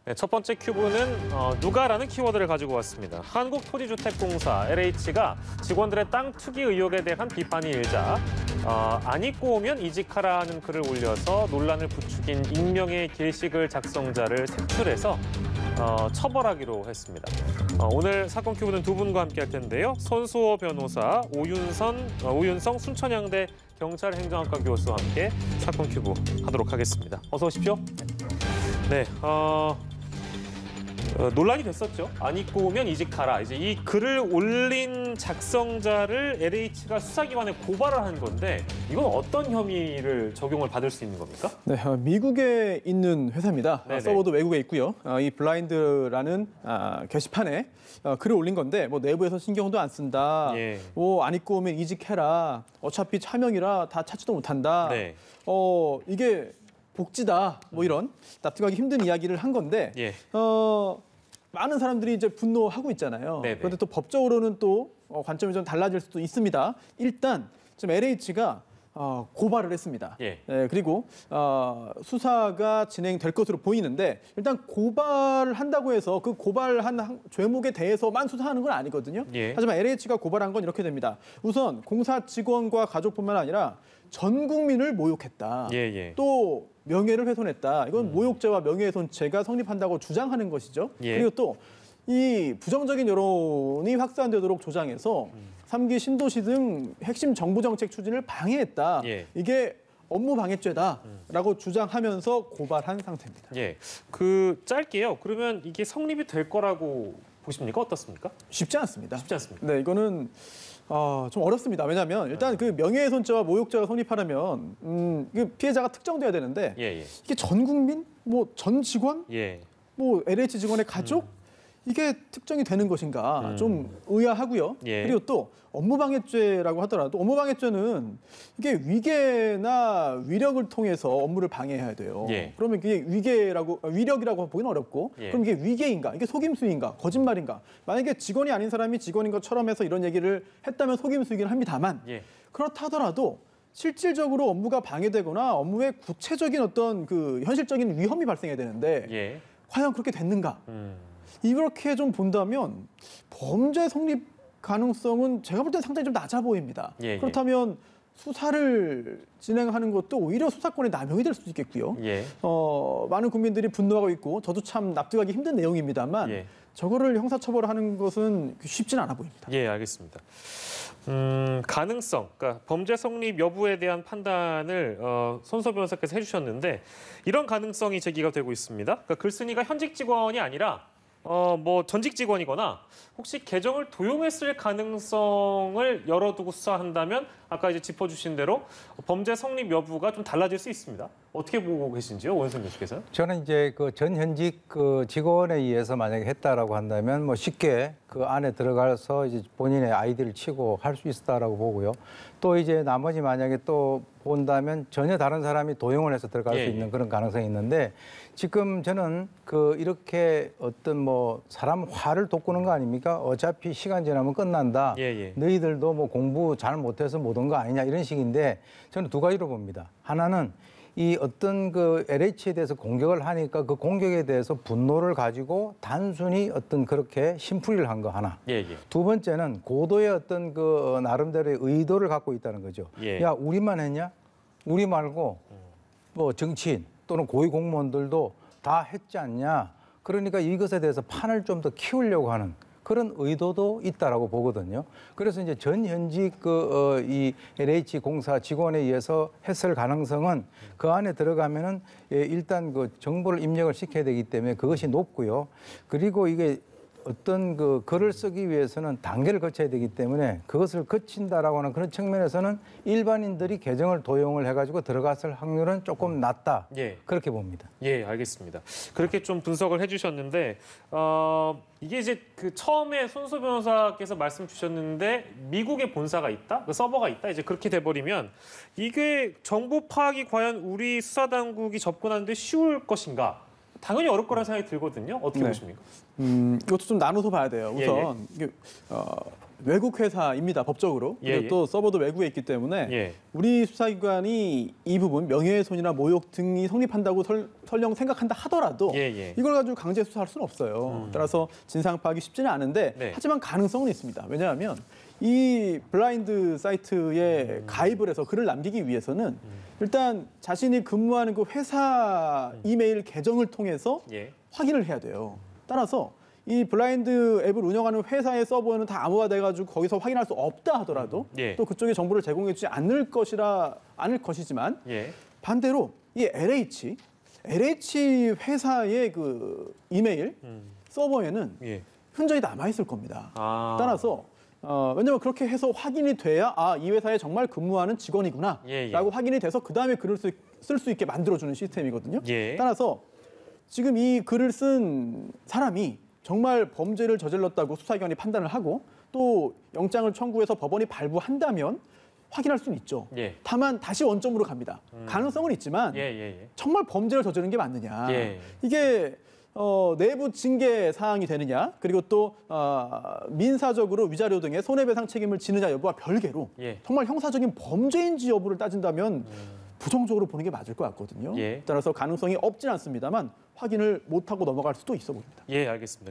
네, 첫 번째 큐브는 누가라는 키워드를 가지고 왔습니다. 한국토지주택공사 LH가 직원들의 땅 투기 의혹에 대한 비판이 일자 안 입고 오면 이직하라는 글을 올려서 논란을 부추긴 익명의 게시글 작성자를 색출해서 처벌하기로 했습니다. 오늘 사건 큐브는 두 분과 함께 할 텐데요. 손수호 변호사, 오윤성 순천향대 경찰행정학과 교수와 함께 사건 큐브 하도록 하겠습니다. 어서 오십시오. 네, 논란이 됐었죠. 안 입고 오면 이직하라. 이제 이 글을 올린 작성자를 LH가 수사기관에 고발을 한 건데 이건 어떤 혐의를 적용을 받을 수 있는 겁니까? 네, 미국에 있는 회사입니다. 네네. 서버도 외국에 있고요. 이 블라인드라는 게시판에 글을 올린 건데 뭐 내부에서 신경도 안 쓴다. 예. 뭐 안 입고 오면 이직해라. 어차피 차명이라 다 찾지도 못한다. 네. 이게 복지다. 뭐 이런 납득하기 힘든 이야기를 한 건데 예. 많은 사람들이 이제 분노하고 있잖아요. 네네. 그런데 또 법적으로는 또 관점이 좀 달라질 수도 있습니다. 일단 지금 LH가 고발을 했습니다. 예. 그리고 수사가 진행될 것으로 보이는데 일단 고발을 한다고 해서 그 고발한 죄목에 대해서만 수사하는 건 아니거든요. 예. 하지만 LH가 고발한 건 이렇게 됩니다. 우선 공사 직원과 가족뿐만 아니라 전 국민을 모욕했다. 예. 또 명예를 훼손했다. 이건 모욕죄와 명예훼손죄가 성립한다고 주장하는 것이죠. 예. 그리고 또 이 부정적인 여론이 확산되도록 조장해서 3기 신도시 등 핵심 정부 정책 추진을 방해했다. 예. 이게 업무 방해죄다라고 주장하면서 고발한 상태입니다. 예. 짧게요. 그러면 이게 성립이 될 거라고 보십니까? 어떻습니까? 쉽지 않습니다. 쉽지 않습니다. 네, 이거는 좀 어렵습니다. 왜냐하면 일단 그 명예훼손죄와 모욕죄가 성립하려면 그 피해자가 특정돼야 되는데 예. 이게 전 국민, 뭐 전 직원, 예. 뭐 LH 직원의 가족 이게 특정이 되는 것인가 좀 의아하고요. 예. 그리고 또 업무방해죄라고 하더라도 업무방해죄는 이게 위계나 위력을 통해서 업무를 방해해야 돼요. 예. 그러면 그게 위력이라고 보기는 어렵고 예. 그럼 이게 위계인가? 이게 속임수인가? 거짓말인가? 만약에 직원이 아닌 사람이 직원인 것처럼 해서 이런 얘기를 했다면 속임수이긴 합니다만 예. 그렇다 하더라도 실질적으로 업무가 방해되거나 업무에 구체적인 어떤 그 현실적인 위험이 발생해야 되는데 예. 과연 그렇게 됐는가? 이렇게 좀 본다면 범죄 성립 가능성은 제가 볼 때는 상당히 좀 낮아 보입니다. 예. 그렇다면 수사를 진행하는 것도 오히려 수사권의 남용이 될 수도 있겠고요. 예. 많은 국민들이 분노하고 있고 저도 참 납득하기 힘든 내용입니다만 예. 저거를 형사처벌하는 것은 쉽지는 않아 보입니다. 예, 알겠습니다. 가능성, 그러니까 범죄 성립 여부에 대한 판단을 손수호 변호사께서 해주셨는데 이런 가능성이 제기가 되고 있습니다. 그러니까 글쓴이가 현직 직원이 아니라 뭐 전직 직원이거나 혹시 계정을 도용했을 가능성을 열어두고 수사한다면 아까 이제 짚어주신 대로 범죄 성립 여부가 좀 달라질 수 있습니다. 어떻게 보고 계신지요, 오윤성 교수께서? 저는 이제 그 전현직 그 직원에 의해서 만약에 했다라고 한다면 뭐 쉽게 그 안에 들어가서 이제 본인의 아이디를 치고 할 수 있다라고 보고요. 또 이제 나머지 만약에 또 본다면 전혀 다른 사람이 도용을 해서 들어갈 수 있는 그런 가능성이 있는데 지금 저는 그 이렇게 어떤 뭐 사람 화를 돋구는 거 아닙니까? 어차피 시간 지나면 끝난다. 너희들도 뭐 공부 잘 못해서 못 온 거 아니냐 이런 식인데 저는 두 가지로 봅니다. 하나는 이 어떤 그 LH에 대해서 공격을 하니까 그 공격에 대해서 분노를 가지고 단순히 어떤 그렇게 심풀이를 한 거 하나. 두 번째는 고도의 어떤 그 나름대로의 의도를 갖고 있다는 거죠. 야, 우리만 했냐? 우리 말고 뭐 정치인 또는 고위 공무원들도 다 했지 않냐? 그러니까 이것에 대해서 판을 좀 더 키우려고 하는 그런 의도도 있다라고 보거든요. 그래서 이제 전현직 이 LH 공사 직원에 의해서 했을 가능성은 그 안에 들어가면은 일단 그 정보를 입력을 시켜야 되기 때문에 그것이 높고요. 그리고 이게 어떤 그 글을 쓰기 위해서는 단계를 거쳐야 되기 때문에 그것을 거친다라고 하는 그런 측면에서는 일반인들이 계정을 도용을 해가지고 들어갔을 확률은 조금 낮다. 그렇게 봅니다. 예, 알겠습니다. 그렇게 좀 분석을 해주셨는데 이게 이제 그 처음에 손수호 변호사께서 말씀 주셨는데 미국에 본사가 있다, 그 서버가 있다, 이제 그렇게 돼버리면 이게 정보 파악이 과연 우리 수사 당국이 접근하는데 쉬울 것인가? 당연히 어렵 거라는 생각이 들거든요. 어떻게 보십니까? 이것도 좀 나눠서 봐야 돼요. 우선 이게 외국 회사입니다. 법적으로. 예, 그리고 예. 또 서버도 외국에 있기 때문에 예. 우리 수사기관이 이 부분 명예훼손이나 모욕 등이 성립한다고 설령 생각한다 하더라도 예, 예. 이걸 가지고 강제 수사할 수는 없어요. 따라서 진상 파악이 쉽지는 않은데 네. 하지만 가능성은 있습니다. 왜냐하면 이 블라인드 사이트에 가입을 해서 글을 남기기 위해서는 일단 자신이 근무하는 그 회사 이메일 계정을 통해서 예. 확인을 해야 돼요. 따라서 이 블라인드 앱을 운영하는 회사의 서버는 다 암호화돼가지고 거기서 확인할 수 없다 하더라도 예. 또 그쪽에 정보를 제공해주지 않을 것이지만 예. 반대로 이 LH 회사의 그 이메일 서버에는 예. 흔적이 남아 있을 겁니다. 아. 따라서 왜냐면 그렇게 해서 확인이 돼야 이 회사에 정말 근무하는 직원이구나 예, 예. 라고 확인이 돼서 그다음에 글을 쓸 수 있게 만들어주는 시스템이거든요. 예. 따라서 지금 이 글을 쓴 사람이 정말 범죄를 저질렀다고 수사기관이 판단을 하고 또 영장을 청구해서 법원이 발부한다면 확인할 수는 있죠. 예. 다만 다시 원점으로 갑니다. 가능성은 있지만 예, 예, 정말 범죄를 저지른 게 맞느냐. 예. 이게 내부 징계 사항이 되느냐, 그리고 또 민사적으로 위자료 등의 손해배상 책임을 지느냐 여부와 별개로 예. 정말 형사적인 범죄인지 여부를 따진다면 부정적으로 보는 게 맞을 것 같거든요. 예. 따라서 가능성이 없진 않습니다만 확인을 못하고 넘어갈 수도 있어 보입니다. 예, 알겠습니다.